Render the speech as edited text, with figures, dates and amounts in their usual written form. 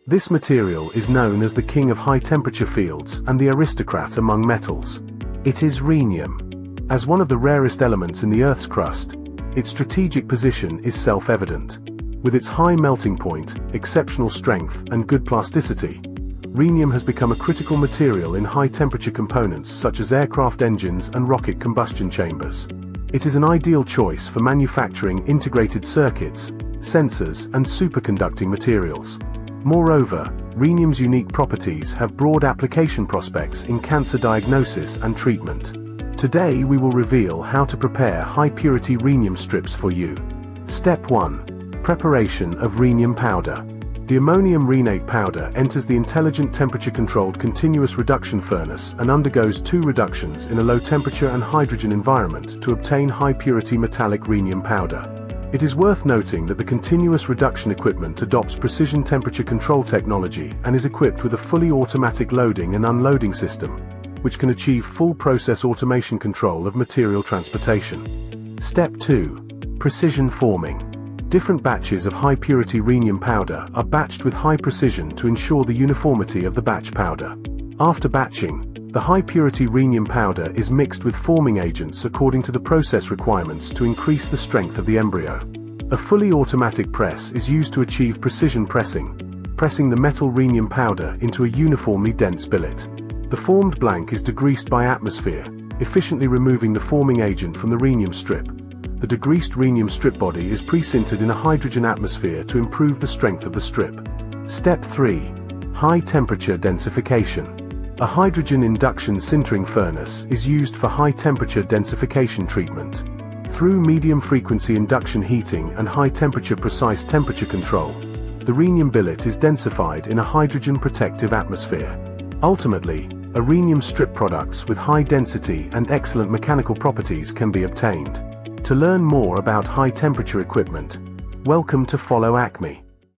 This material is known as the king of high-temperature fields and the aristocrat among metals. It is rhenium. As one of the rarest elements in the Earth's crust, its strategic position is self-evident. With its high melting point, exceptional strength, and good plasticity, rhenium has become a critical material in high-temperature components such as aircraft engines and rocket combustion chambers. It is an ideal choice for manufacturing integrated circuits, sensors, and superconducting materials. Moreover, rhenium's unique properties have broad application prospects in cancer diagnosis and treatment. Today we will reveal how to prepare high-purity rhenium strips for you. Step 1. Preparation of rhenium powder. The ammonium rhenate powder enters the intelligent temperature-controlled continuous reduction furnace and undergoes 2 reductions in a low-temperature and hydrogen environment to obtain high-purity metallic rhenium powder. It is worth noting that the continuous reduction equipment adopts precision temperature control technology and is equipped with a fully automatic loading and unloading system, which can achieve full process automation control of material transportation. Step 2. Precision forming. Different batches of high-purity rhenium powder are batched with high precision to ensure the uniformity of the batch powder. After batching, the high-purity rhenium powder is mixed with forming agents according to the process requirements to increase the strength of the embryo. A fully automatic press is used to achieve precision pressing the metal rhenium powder into a uniformly dense billet. The formed blank is degreased by atmosphere, efficiently removing the forming agent from the rhenium strip. The degreased rhenium strip body is pre-sintered in a hydrogen atmosphere to improve the strength of the strip. Step 3. High-temperature densification. A hydrogen induction sintering furnace is used for high-temperature densification treatment. Through medium-frequency induction heating and high-temperature precise temperature control, the rhenium billet is densified in a hydrogen-protective atmosphere. Ultimately, a rhenium strip products with high density and excellent mechanical properties can be obtained. To learn more about high-temperature equipment, welcome to Follow ACME.